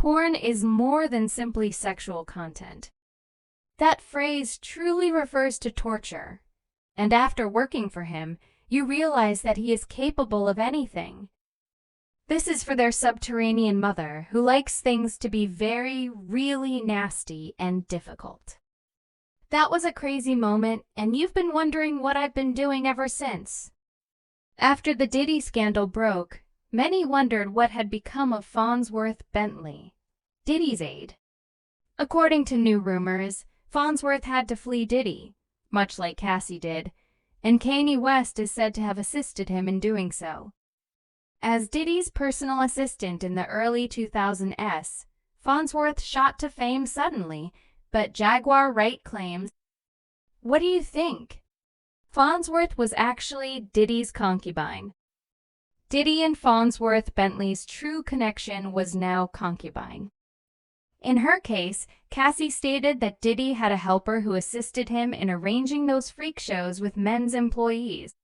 porn is more than simply sexual content. That phrase truly refers to torture, and after working for him, you realize that he is capable of anything. This is for their subterranean mother, who likes things to be really nasty and difficult. That was a crazy moment, and you've been wondering what I've been doing ever since. After the Diddy scandal broke, many wondered what had become of Fonzworth Bentley, Diddy's aide. According to new rumors, Fonzworth had to flee Diddy, much like Cassie did, and Kanye West is said to have assisted him in doing so. As Diddy's personal assistant in the early 2000s, Fonzworth shot to fame suddenly, but Jaguar Wright claims, "What do you think? Fonzworth was actually Diddy's concubine." Diddy and Fonsworth Bentley's true connection was now concubine. In her case, Cassie stated that Diddy had a helper who assisted him in arranging those freak shows with men's employees.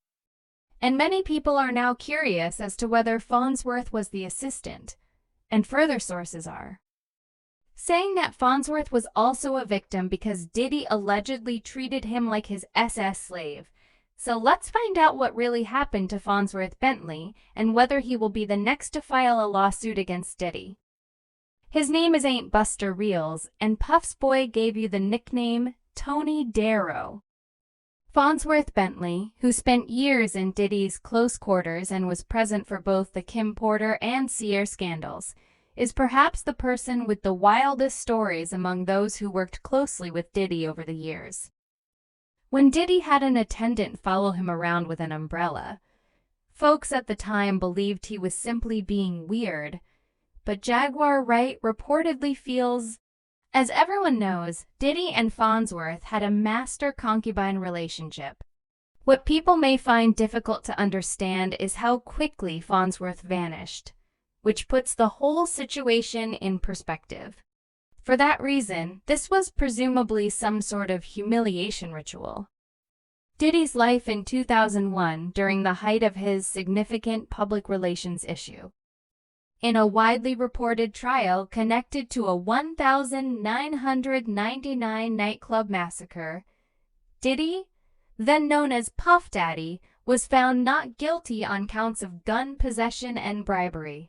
And many people are now curious as to whether Fonzworth was the assistant, and further sources are saying that Fonzworth was also a victim because Diddy allegedly treated him like his SS slave. So let's find out what really happened to Fonzworth Bentley and whether he will be the next to file a lawsuit against Diddy. His name is Ain't Buster Reels, and Puff's boy gave you the nickname Tony Darrow. Fonzworth Bentley, who spent years in Diddy's close quarters and was present for both the Kim Porter and Sear scandals, is perhaps the person with the wildest stories among those who worked closely with Diddy over the years. When Diddy had an attendant follow him around with an umbrella, folks at the time believed he was simply being weird, but Jaguar Wright reportedly feels, as everyone knows, Diddy and Fonzworth had a master-concubine relationship. What people may find difficult to understand is how quickly Fonzworth vanished, which puts the whole situation in perspective. For that reason, this was presumably some sort of humiliation ritual. Diddy's life in 2001 during the height of his significant public relations issue. In a widely reported trial connected to a 1,999 nightclub massacre, Diddy, then known as Puff Daddy, was found not guilty on counts of gun possession and bribery.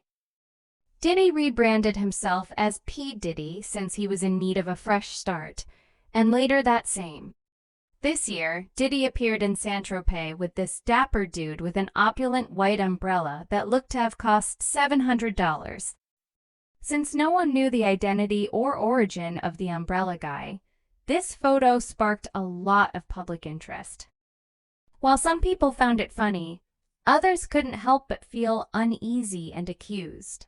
Diddy rebranded himself as P. Diddy since he was in need of a fresh start, and later that same. This year, Diddy appeared in Saint-Tropez with this dapper dude with an opulent white umbrella that looked to have cost $700. Since no one knew the identity or origin of the umbrella guy, this photo sparked a lot of public interest. While some people found it funny, others couldn't help but feel uneasy and accused.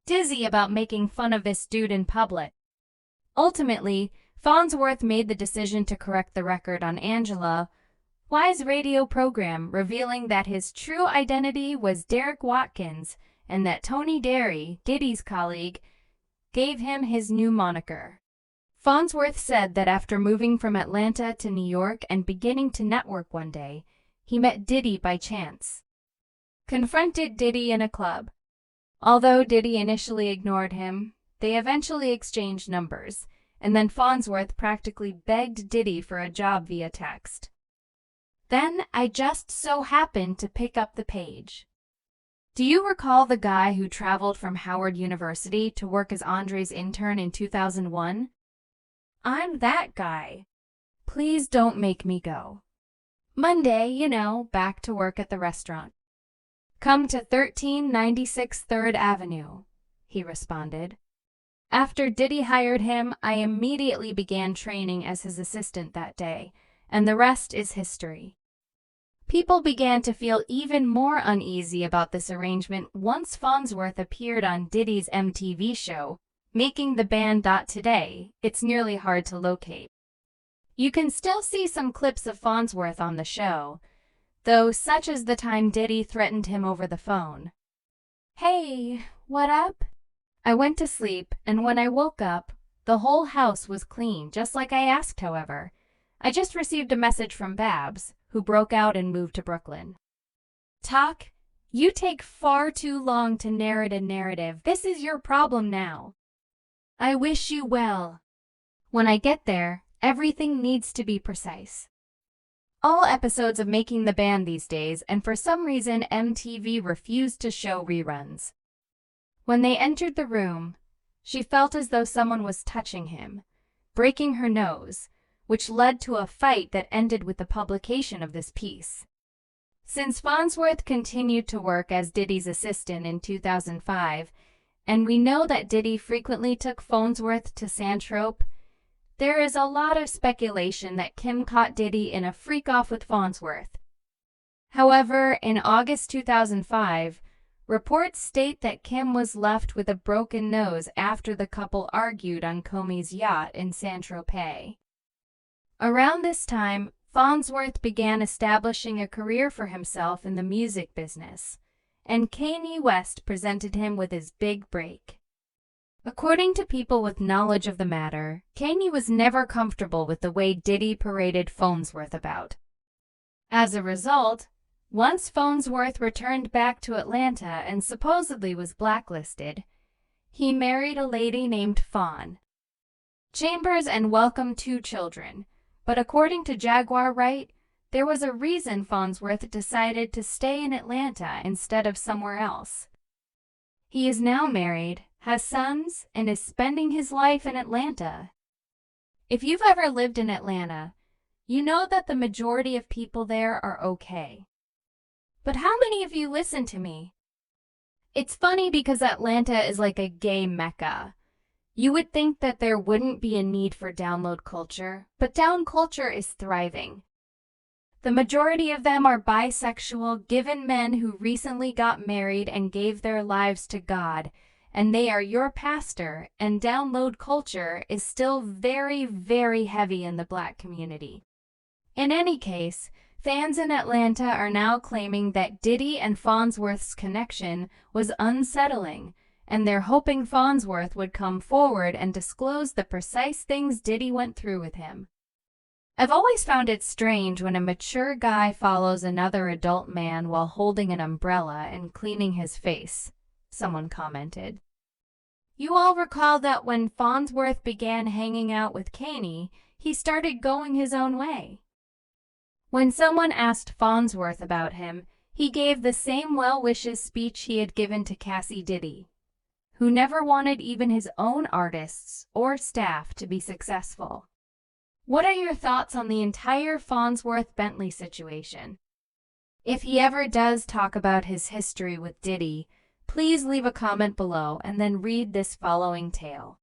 Dizzy about making fun of this dude in public. Ultimately, Fonzworth made the decision to correct the record on Angela Y's radio program, revealing that his true identity was Derek Watkins and that Tony Derry, Diddy's colleague, gave him his new moniker. Fonzworth said that after moving from Atlanta to New York and beginning to network one day, he met Diddy by chance. Confronted Diddy in a club. Although Diddy initially ignored him, they eventually exchanged numbers, and then Fonzworth practically begged Diddy for a job via text. Then I just so happened to pick up the page. Do you recall the guy who traveled from Howard University to work as Andre's intern in 2001? I'm that guy. Please don't make me go. Monday, back to work at the restaurant. Come to 1396 3rd Avenue, he responded. After Diddy hired him, I immediately began training as his assistant that day, and the rest is history. People began to feel even more uneasy about this arrangement once Fonzworth appeared on Diddy's MTV show, Making the Band. Today, it's nearly hard to locate. You can still see some clips of Fonzworth on the show, though such as the time Diddy threatened him over the phone. Hey, what up? I went to sleep, and when I woke up, the whole house was clean, just like I asked, however. I just received a message from Babs, who broke out and moved to Brooklyn. Talk? You take far too long to narrate a narrative. This is your problem now. I wish you well. When I get there, everything needs to be precise. All episodes of Making the Band these days, and for some reason MTV refused to show reruns. When they entered the room, she felt as though someone was touching him, breaking her nose, which led to a fight that ended with the publication of this piece. Since Fonzworth continued to work as Diddy's assistant in 2005, and we know that Diddy frequently took Fonzworth to Saint-Tropez, there is a lot of speculation that Kim caught Diddy in a freak-off with Fonzworth. However, in August 2005, reports state that Kim was left with a broken nose after the couple argued on Comey's yacht in Saint-Tropez. Around this time, Fonzworth began establishing a career for himself in the music business, and Kanye West presented him with his big break. According to people with knowledge of the matter, Kanye was never comfortable with the way Diddy paraded Fonzworth about. As a result, once Fonzworth returned back to Atlanta and supposedly was blacklisted, he married a lady named Fawn Chambers and welcomed 2 children. But according to Jaguar Wright, there was a reason Fonzworth decided to stay in Atlanta instead of somewhere else. He is now married, has sons, and is spending his life in Atlanta. If you've ever lived in Atlanta, you know that the majority of people there are okay. But how many of you listen to me? It's funny because Atlanta is like a gay mecca. You would think that there wouldn't be a need for download culture, but down culture is thriving. The majority of them are bisexual, given men who recently got married and gave their lives to God, and they are your pastor, and download culture is still very, very heavy in the Black community. In any case, fans in Atlanta are now claiming that Diddy and Fonzworth's connection was unsettling, and they're hoping Fonzworth would come forward and disclose the precise things Diddy went through with him. I've always found it strange when a mature guy follows another adult man while holding an umbrella and cleaning his face, someone commented. You all recall that when Fonzworth began hanging out with Kanye, he started going his own way. When someone asked Fonzworth about him, he gave the same well-wishes speech he had given to Cassie Diddy, who never wanted even his own artists or staff to be successful. What are your thoughts on the entire Fonzworth Bentley situation? If he ever does talk about his history with Diddy, please leave a comment below and then read this following tale.